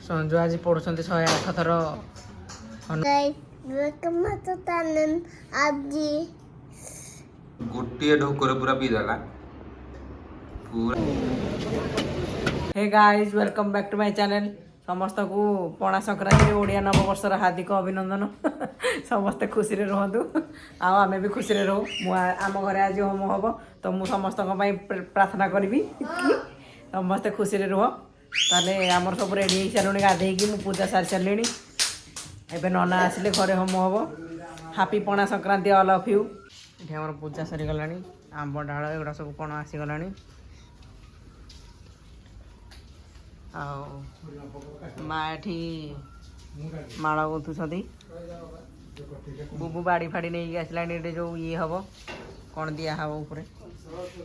संजू आज पढ़ुं 108 थर गोटे ढोकर पूरा पीदेला hey guys welcome back to my channel समस्त को पणा संक्रांति ओडिया नववर्षर हार्दिक अभिनंदन समस्ते खुशी रे रहतु आमे भी खुशी रे रहू आम घरे आज होम हम तो मु समस्त प्रार्थना करी कि समस्ते खुशी रे रुह ताले आमर सब रेडी हो सारे गाधे कि पूजा सारी सारे एवं नना आसिले घरे होम हम हापी पणा संक्रांति ऑल ऑफ यू ये आम पूजा सरी गला आंब डाल एगुड़ा सब कण आसीगला आठी माड़ गुथुंट बुबू बाड़ी फाड़ी नहीं आसला जो ये हम कौन दिया हम ऊपर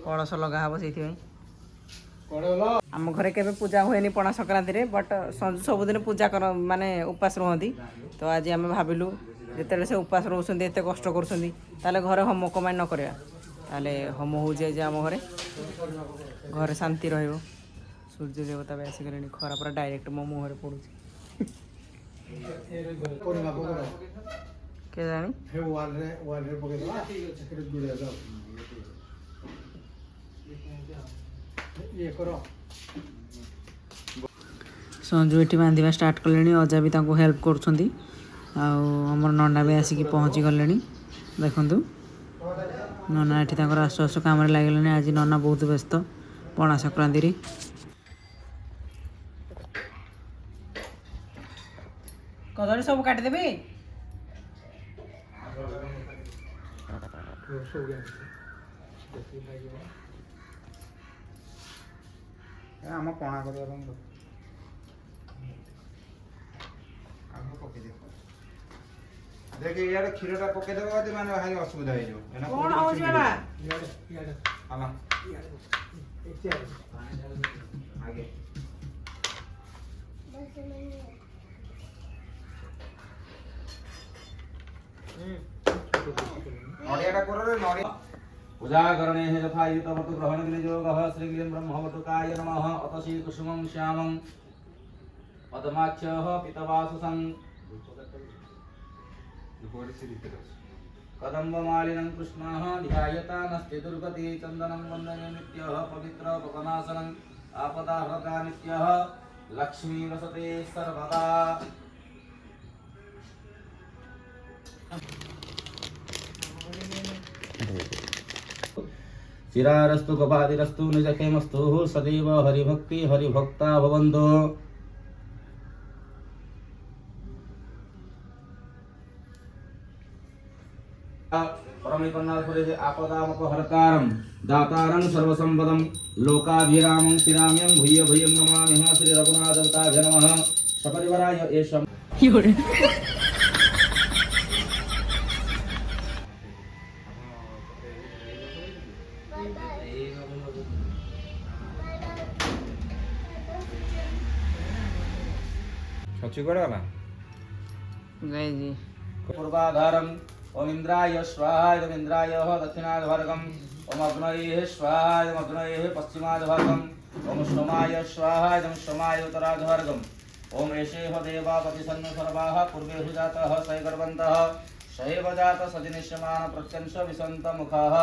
कलश लगा हम से आम घरे के पूजा हुए पणा संक्रांति बट संजू सबुदिन पूजा कर माने उपास रुहती तो आज आम भाविलु जिते से उपास रोचे एत कष्ट कर घरे होम कमाई न करा होम हो आम घरे घरे शांति रहिबो सूर्य देवता भी आसिक खरा पूरा डायरेक्ट मो मुहर पड़ू के जानी संजू ये बांधा स्टार्ट कले अजा भी हेल्प कर आमर नना भी आसिक पहुँची गले देखु नना ये आसु आसु कम लगे आज नना बहुत व्यस्त पणा संक्रांति कदली सब काटिदेवी आम पणा कर देख यार क्षीरटा पकईदेव मैंने भारी असुविधा आगे पूजा करणे यथा युतवतु ग्रहण गिरियोगः श्रीगिरिं ब्रह्मवटुकाय नमः अत श्री कुसुमं श्यामं पद्माक्षः पितवासुसं कदम्बमालिनं कृष्णः ध्यायता नस्ति दुर्गति चन्दनं वन्दने नित्यः पवित्र पवनासनं आपदाहृता नित्यः लक्ष्मी वसते सर्वदा चिरारस्तु गवादिरस्तु निजखेमस्तु सदैव हरिभक्ति हरिभक्ता भवन्तु परमेकन्नाथपुरे आपदामपहर्तारं दातारं सर्वसम्पदं लोकाभिरामं श्रीराम्यं भूय भूयं नमामि श्री रघुनाथदेवताभ्यो नमः सपरिवाराय एषं पूर्वाधारम ओम इंद्राय स्वाहा इदम इंद्राय दक्षिणाधवर्गम ओम अग्नये स्वाहा इदम अग्नये पश्चिमाधवर्गम ओम सोमाय स्वाहा इदम सोमाय उत्तराधवर्गम ओम एषेह देवापति सन्नु सर्वाः पूर्वेषु जातः सैगर्वन्तः सैव जात सजनिष्यमान प्रत्यंश विसन्त मुखाः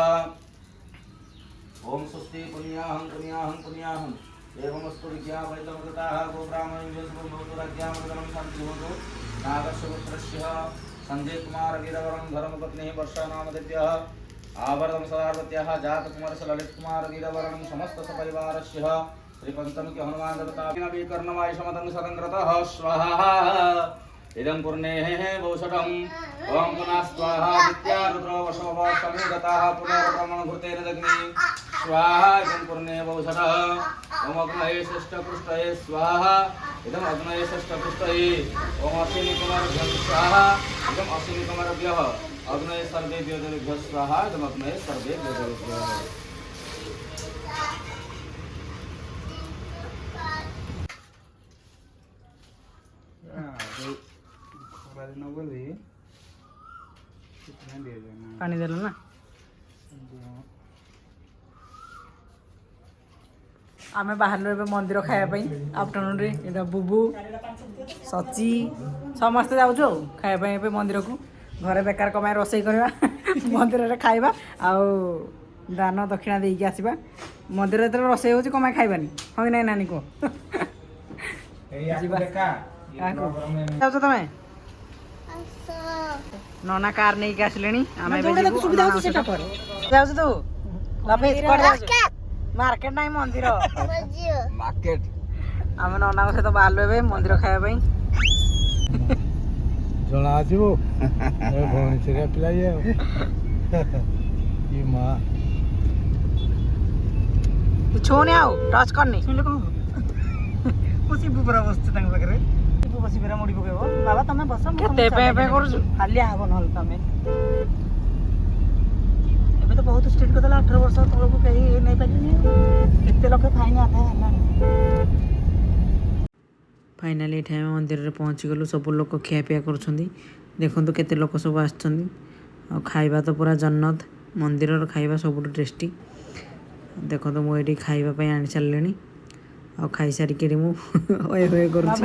ओम स्वस्ति पुण्याहं पुण्याहं पुण्याहं एवमस्तु विज्ञापयितमृताः गोब्राह्मणेभ्यो राज्ञामृतनं शान्तिर्भवतु नागस्य पुत्रस्य संजय कुमार वीरवरं धर्मपत्नी वर्षा नामदेव्यः आवर्धं सदार्वत्याः जातकुमारस्य ललित कुमार वीरवरं समस्त सपरिवारस्य श्रीपञ्चमुखी हनुमान देवता कर्णवाय समतं सदङ्कृतः स्वाहा इदं पूर्णेः वौषधम् ओम पुनः स्वाहा विद्या रुद्रो वशव समेदताः पुनर्ब्रह्मणभूतेन दग्नि स्वाहा इदं पूर्णे वौषधः ओम अग्नये षष्ठपृष्ठये स्वाहा इदम अग्नये षष्ठपृष्ठये ओम अश्विनीकुमारभ्यः स्वाहा इदम अश्विनीकुमारभ्यः अग्नये सर्वेभ्यो देवेभ्यः स्वाहा इदम अग्नये सर्वेभ्यो देवेभ्यः पानी देल ना आम बाहर मंदिर खायापी आफ्टरनून रे बुबू ସଚି ସମସ୍ତେ ଯାଉଛୁ ଆଉ ଖାଇବା ପାଇଁ ଏବେ ମନ୍ଦିରକୁ। ଘରେ ବେକାର କମାଇ ରୋଷେଇ କରିବା ମନ୍ଦିରରେ ଖାଇବା ଆଉ ଦାନ ଦକ୍ଷିଣା ଦେଇକି ଆସିବା। ମନ୍ଦିରରେ ଯେତେବେଳେ ରୋଷେଇ ହେଉଛି କମାଇ ଖାଇବାନି ହଁ କି ନାଇଁ ନାନୀ କୁହ? ଯିବା ଯାଉଛ ତମେ? ନନା କାର ନେଇକି ଆସିଲେଣି ଆମେ ଯାଉଛୁ ତୁ ମାର୍କେଟ ନାଇଁ ମନ୍ଦିର ମାର୍କେଟ। ଆମେ ନନାଙ୍କ ସହିତ ବାହାରିଲୁ ଏବେ ମନ୍ଦିର ଖାଇବା ପାଇଁ। ଜଣା ଆସିବ ଭଉଣୀ ସେଟା ପିଲା ମା ଛୁଉନି ଆଉ ଟଚ୍ କରିନି ଶୁଣିଲେ କଣ ମୁଁ ଶିବୁ ପୁରା ବସୁଛି ତାଙ୍କ ପାଖରେ। ଶିବୁ ବସି ପୁରା ମୁଡ଼ି ପକେଇବ ବାବା ତମେ ବସ କେତେ ପାଇଁ କରୁଛୁ ହାଲିଆ ହବ ନହେଲେ ତମେ। ଏବେ ତ ବହୁତ ଷ୍ଟ୍ରିକ୍ଟ କରିଦେଲା 18 ବର୍ଷ ତଳକୁ କେହି ନେଇପାରିବେନି। କେତେ ଲକ୍ଷ ଫାଇନ୍ ଆଦାୟ ହେଲାଣି। ଫାଇନାଲି ଏଠି ଆମେ ମନ୍ଦିରରେ ପହଞ୍ଚିଗଲୁ। ସବୁ ଲୋକ ଖିଆପିଆ କରୁଛନ୍ତି। ଦେଖନ୍ତୁ କେତେ ଲୋକ ସବୁ ଆସିଛନ୍ତି। ଆଉ ଖାଇବା ତ ପୁରା ଜନ୍ନତ। ମନ୍ଦିରର ଖାଇବା ସବୁଠୁ ଟେଷ୍ଟି। ଦେଖନ୍ତୁ ମୁଁ ଏଠି ଖାଇବା ପାଇଁ ଆଣି ସାରିଲିଣି। ଆଉ ଖାଇସାରିକିରି ମୁଁ ହୋଏ ହୋଏ କରୁଛି।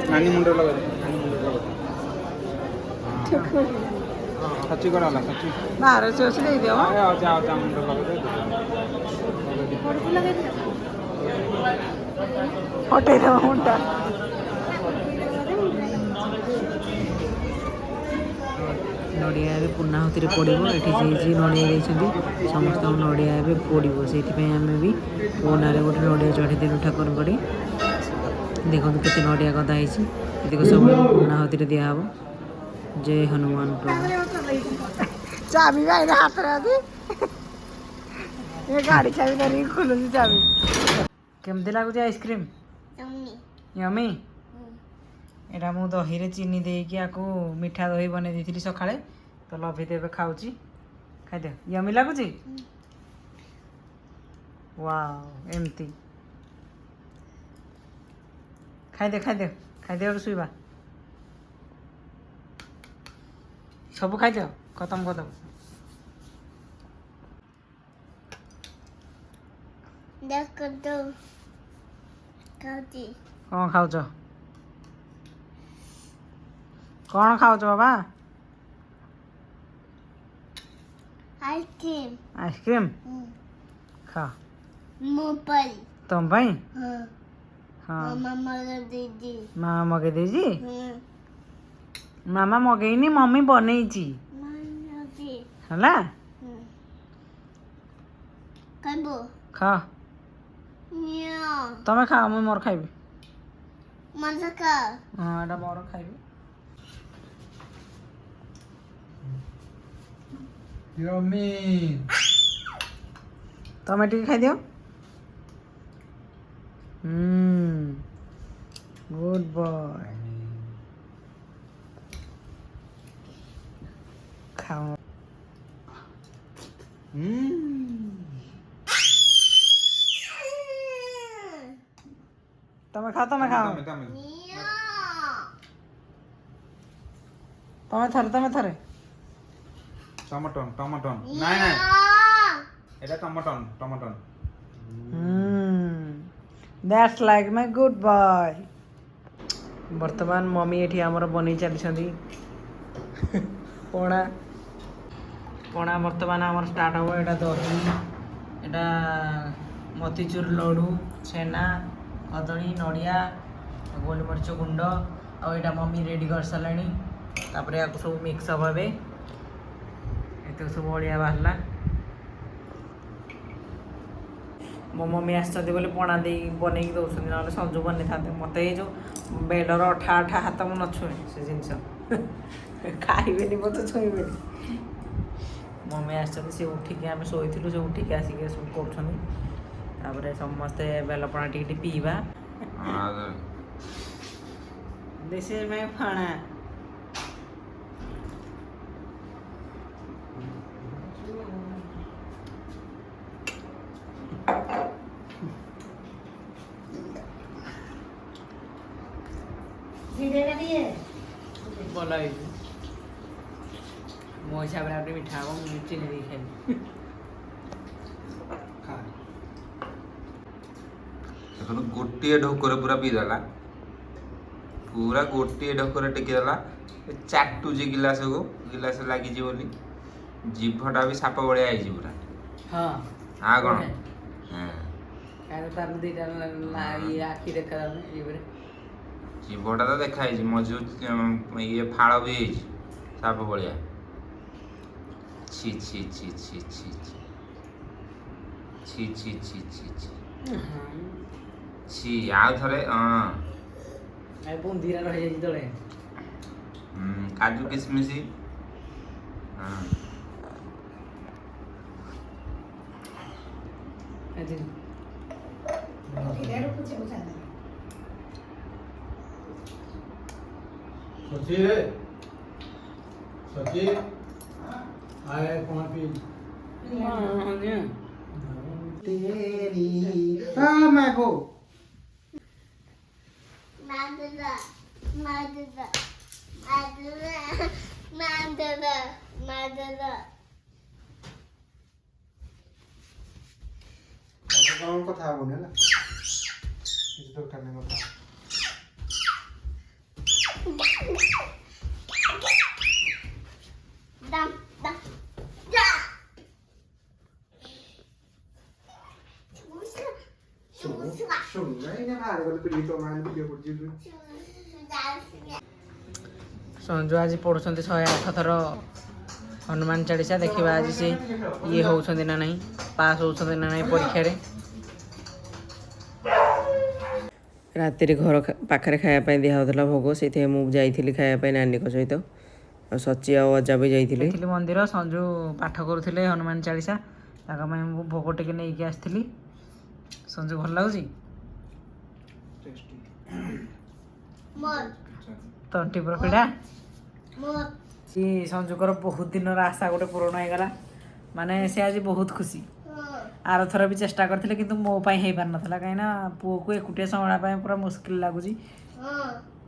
नानी मुंडे लगा सच्ची करा ला सच्ची बाहर से उसे दे दियो आओ जाओ जाओ मुंडे लगा दे हटे दो मुंडा। नड़िया ए पूर्णाहुति पड़ो ये जी नड़िया देते समस्त नड़िया ए पड़ो से आम भी पूना गोटे नड़िया चढ़ीदेलु ठाकुर कड़ी। देखो केते नड़िया गदा है सब पूर्णाहुति दिहब। जय हनुमान प्रभु। चाबी भाई हाथ ये गाड़ी चाबी धरिक खोलु चाबी। केमती लगुच आइसक्रीम यमी एटा मु दही रे चीनी देकी आकु मिठा दही बने देती सकाळे तो लभित एबे खाऊची खाइदे यमी लगुच। वाओ एमती खाइदे खाइदे खाइदे और सुइबा सब खाइदे खत्म कर दो। कौन खाऊच कौन खाऊच बाबा? आइसक्रीम आइसक्रीम खा तुम भाई हाँ मामा मगे दीजी मामा मगेनी मम्मी बनई हला खा तमें खा मुझे मोर खाइबी हाँ एटा मोर खाइबी। तमें टी खाई दियो गुड बॉय खाओ। तमें खाओ तमें खाओ तमें थरे टमाटन टमाटन नाइ नाइ एटा टमाटन टमाटन that's like my good boy. वर्तमान मम्मी एठी हमर बनै चली पणा पणा वर्तमान हमर स्टार्ट हो। एटा दही एटा मोतीचूर लड्डू छेना कदली नड़िया गोलमरीच गुंड आईटा मम्मी रेडी कर सारे तापर या सब मिक्स अप हे एत सब अड़िया बाहरला। मो मम्मी आसती बोले पणा दे बन दौरान ना संजू बन था मत ये जो बेडर अठा अठा हाथ मुझे न छुए से जिन खाइबे मत छुईबे। मम्मी आसती सी उठिक आम शोलु से उठिक आसिक सब कर समस्ते बेलपणा टी पीवा This is my Pana. ଭଲ ହେଇଛି ମୋ ହିସାବରେ ଆଉ ଟିକେ ମିଠା ହବ ମୁଁ ଚିନି ଦେଇ ଖାଇବି ଦେଖନ୍ତୁ ଗୋଟିଏ ଢୋକରେ ପୁରା ପିଇଦେଲା ପୁରା ଗୋଟିଏ ଢୋକରେ ଟେକିଦେଲା ଚାଟୁଛି ଗିଲାସକୁ ଗିଲାସ ଲାଗିଛି ବୋଲି ଜିଭଟା ବି ସାପ ଭଳିଆ ହେଇଛି ପୁରା ହଁ କ'ଣ ତାର ଦୁଇଟା ଇଏ ଆଖି ଦେଖାଯାଉନି ଇଏ ଜିଭଟା ତ ଦେଖା ହେଇଛି ମଝି ଇଏ ଫାଳ ବି ହେଇଛି ସାପ ଭଳିଆ ଛି ଛି ଛି ଛି ଛି ଛି ଛି ଛି ଛି ଛି ଛି ଆଉ ଥରେ ବୁନ୍ଦିରା ରହିଯାଇଛି ତଳେ କାଜୁ କିସମିସ सची रे सची आए कौन पी तेरी हाँ मैं को Madara. कौन को था बोले ना इस तो करने को था Dam. संजू आज पढ़ुंट 108 थर हनुमान चालीसा देखा आज से ये होती ना नहीं पास होती ना नहीं परीक्षा राति घर पाखे खायापी दिखाला भोग से मुझे खायापी नानी सहित सची आजा भी जाइए मंदिर संजू पाठ करुले हनुमान चालीसा भोग टे नहीं आसती संजू भल लगुच तंटी पुरा पीड़ा सी संजुकर बहुत दिन आशा गोटे पूरण हो गला माने से आज बहुत खुशी आर थर भी चेष्टा करते कि मो हो पार ना कहीं पुओ को एकुटिया संभाड़ा पूरा मुस्किल लगुच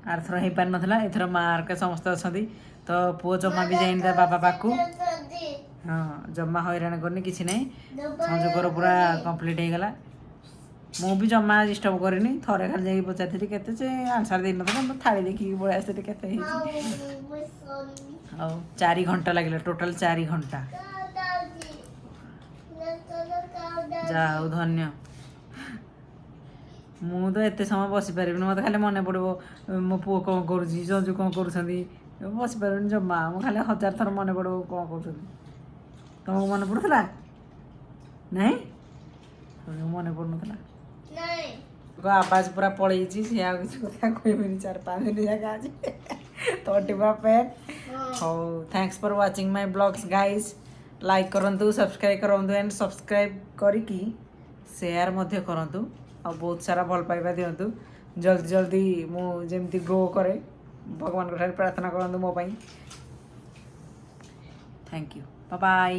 आर थर हो पार ना एथर मार्क समस्त अच्छा तो पुओ जमा भी जाइन बाबा पाक हाँ जमा हैरान करनी कि नहीं संजुकर पूरा कंप्लीट हो गला मु भी जमा डिस्टर्ब करनी थरे खाली जाकि पचारि केते से आंसर दे न थाली देखी पड़े आसते केते हाँ 4 घंटा लगे टोटाल 4 घंटा जाओ धन्य मु तो एत समय बस पारि मत खाली मन पड़ो मो पु कौन कर संजू कौन कर बस पार जमा मुझे खाली 1000 थर मन पड़ो कौन कर तुमको मन पड़ूला नहीं मन पड़ना आवाज पूरा पलैची सी किसी कथा कहबी 4-5 दिन जाक आज तोटी पूरा पेन हो thanks for watching my blogs guys like करंतु सब्सक्राइब करंतु एंड सब्सक्राइब करिकी शेयर मध्य करंतु आ बहुत सारा भल पाइबा दियंतु जल्दी जल्दी मु जेमती ग्रो करे भगवान को ठारे प्रार्थना करंतु मो पई thank you bye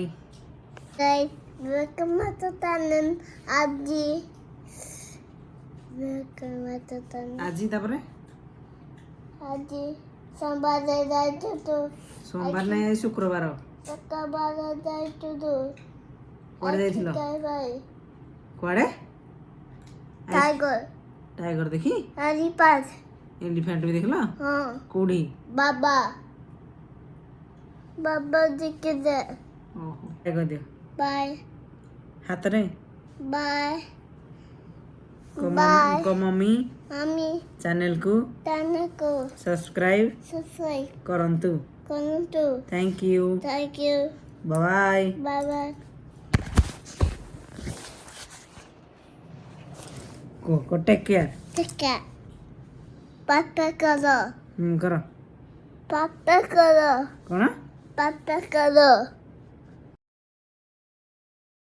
bye Welcome to Tanan Abdi. Welcome to Tanan आज तापरे Abdi. सोमवार जाइतो तो सोमवार नै शुक्रवार शुक्रवार जाइतो तो कोडे जाइथिलो कोडे टाइगर देखी एलिफेंट एलिफेंट भी देखला हां कोडी बाबा देखे दे ओहो एगो दे बाय हाथ रे बाय को मम्मी चैनल को सब्सक्राइब करंतु थैंक यू बाय बाय को टेक केयर पापा करो करो पापा करो कौन पापा करो